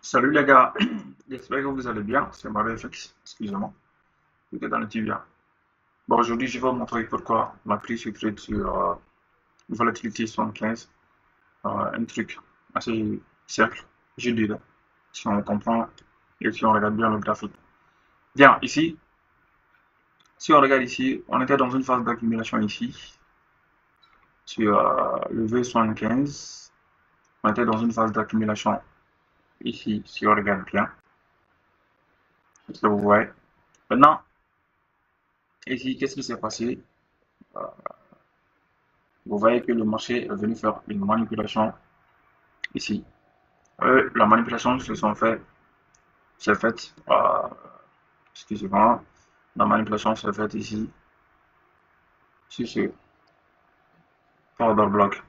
Salut les gars, j'espère que vous allez bien. C'est Marie FX, excusez-moi. J'étais dans le tibia. Bon, aujourd'hui, je vais vous montrer pourquoi ma prise se trade sur Volatility 75. Un truc assez simple, je dirais, si on comprend et si on regarde bien le graphique. Bien, ici, si on regarde ici, on était dans une phase d'accumulation ici, sur le V75. On était dans une phase d'accumulation ici, si on regarde bien. Est-ce que vous voyez? Maintenant, ici, qu'est-ce qui s'est passé? Euh, Vous voyez que le marché est venu faire une manipulation ici. La manipulation s'est faite, excusez-moi, la manipulation s'est faite ici, sur ce order block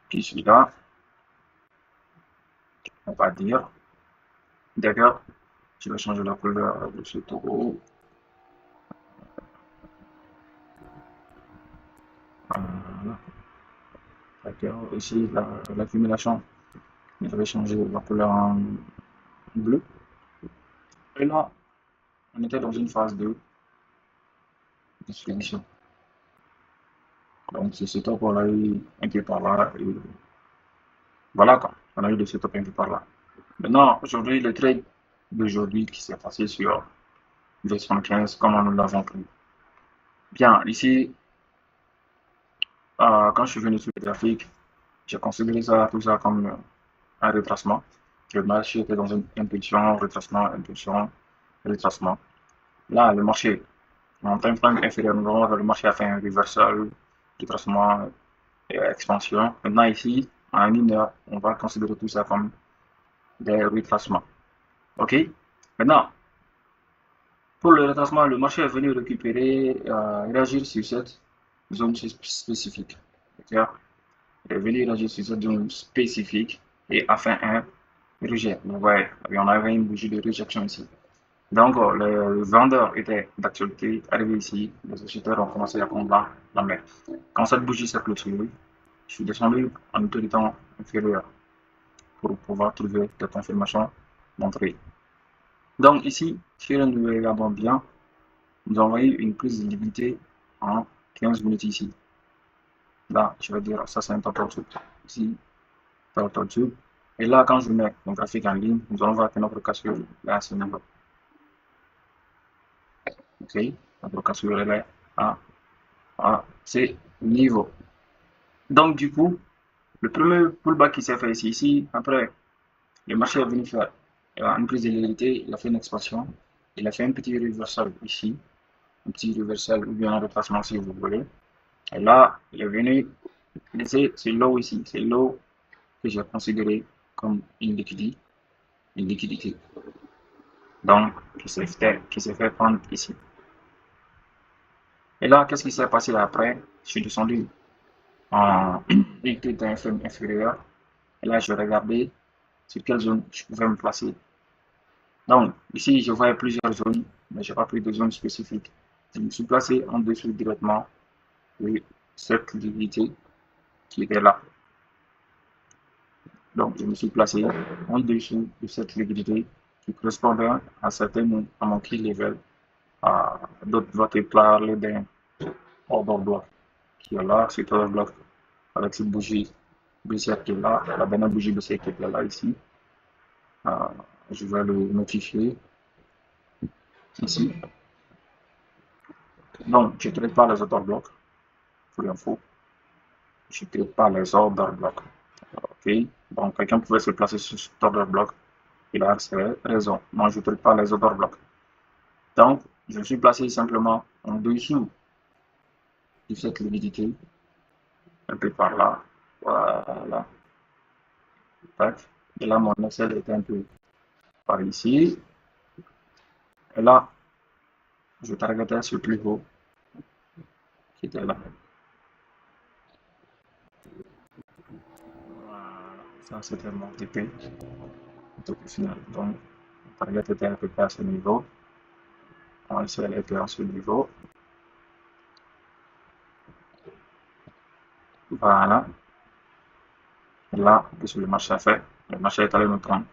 qui suit là, on va dire. D'accord, je vais changer la couleur de ce taureau. Voilà. D'accord, ici l'accumulation, je vais changer la couleur en bleu. Et là, on était dans une phase de distribution. Donc c'est ce top, on a eu un peu par là. Et voilà quoi, on a eu de ce top un peu par là. Maintenant, aujourd'hui, le trade d'aujourd'hui qui s'est passé sur V75, comment nous l'avons pris. Bien, ici, quand je suis venu sur le graphique, j'ai considéré ça, tout ça comme un retracement. Le marché était dans une impulsion, retracement, impulsion, retracement. Là, le marché, en time frame inférieur, nous avons le marché a fait un reversal, retracement et expansion. Maintenant, ici, en une heure, on va considérer tout ça comme des retracements. OK? Maintenant, pour le retracement, le marché est venu récupérer, réagir sur cette zone spécifique. D'accord? Il est venu réagir sur cette zone spécifique et a fait un rejet. Vous voyez, on avait une bougie de réjection ici. Donc, les vendeurs étaient d'actualité arrivés ici. Les acheteurs ont commencé à prendre la mer. Quand cette bougie s'est clôturée, je suis descendu en autoritant inférieur pour pouvoir trouver des confirmations d'entrée. Donc, ici, si nous regardons bien, nous avons eu une prise de liquidité en 15 minutes ici. Là, je vais dire, ça c'est un total tube. Ici, total tube. Et là, quand je mets mon graphique en ligne, nous allons voir que notre cassure est à ce niveau. OK? Notre cassure est à ce niveau. Donc, du coup, le premier pullback qui s'est fait ici, après, le marché est venu faire une prise de liquidité, il a fait une expansion, il a fait un petit reversal ici, un petit reversal ou bien un replacement si vous voulez. Et là, il est venu laisser ce lot ici, c'est l'eau que j'ai considéré comme une liquidité. Donc, qui s'est fait prendre ici. Et là, qu'est-ce qui s'est passé après? Je suis descendu en unité d'un FM inférieur. Et là, je regardais sur quelle zone je pouvais me placer. Donc, ici, je voyais plusieurs zones, mais je n'ai pas pris de zone spécifique. Je me suis placé en dessous directement de cette liquidité qui était là. Donc, je me suis placé en dessous de cette liquidité qui correspondait à mon key level. D'autres vont te parler d'un order block qui est là, cet order block avec cette bougie baissière qui est là, la dernière bougie baissière qui est là ici. Euh, je vais le notifier ici. Donc, je ne traite pas les order blocks, pour l'info. Je ne traite pas les order blocks. Ok, donc quelqu'un pouvait se placer sur cet order block. Il a raison. Moi, je ne traite pas les order blocks. Donc, je suis placé simplement en dessous de cette liquidité, un peu par là. Voilà. Et là, mon Excel est un peu par ici. Et là, je targetais ce plus haut qui était là. Voilà. Ça, c'était mon TP. TP final. Donc, le target était à peu près à ce niveau. Mon Excel était à ce niveau. Voilà. Et là, qu'est-ce que le marché a fait? Le marché est allé me prendre.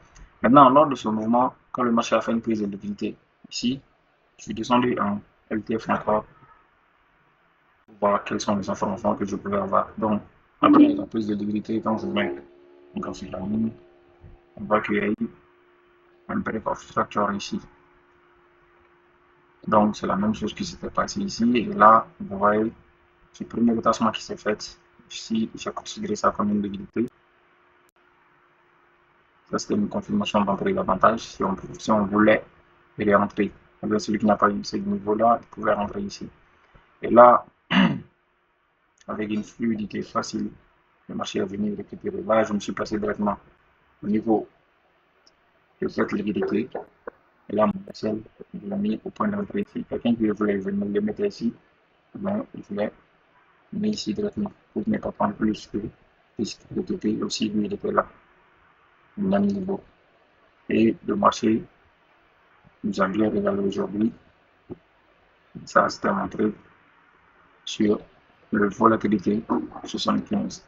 Maintenant, lors de ce mouvement, quand le marché a fait une prise de liquidité, ici, je suis descendu en LTF encore pour voir quelles sont les informations que je pouvais avoir. Donc, après la prise de liquidité, quand je mets encore sur la ligne, on voit qu'il y a eu un break of structure ici. Donc, c'est la même chose qui s'était passé ici. Et là, vous voyez, ce premier retracement qui s'est fait, ici, j'ai considéré ça comme une liquidité. Ça, c'était une confirmation d'entrée d'avantage. Si on voulait réentrer, celui qui n'a pas eu ce niveau-là, il pouvait rentrer ici. Et là, avec une fluidité facile, le marché est venu récupérer. Là, je me suis placé directement au niveau de cette liquidité. Et là, mon SL, je l'ai mis au point d'entrée ici. Quelqu'un qui voulait venir le mettre ici, ben, il voulait mettre ici directement pour ne pas prendre plus que risque de côté. Aussi, lui, il était là, au même niveau. Et le marché nous a bien régalé aujourd'hui. Ça, c'était montré sur le volatilité 75.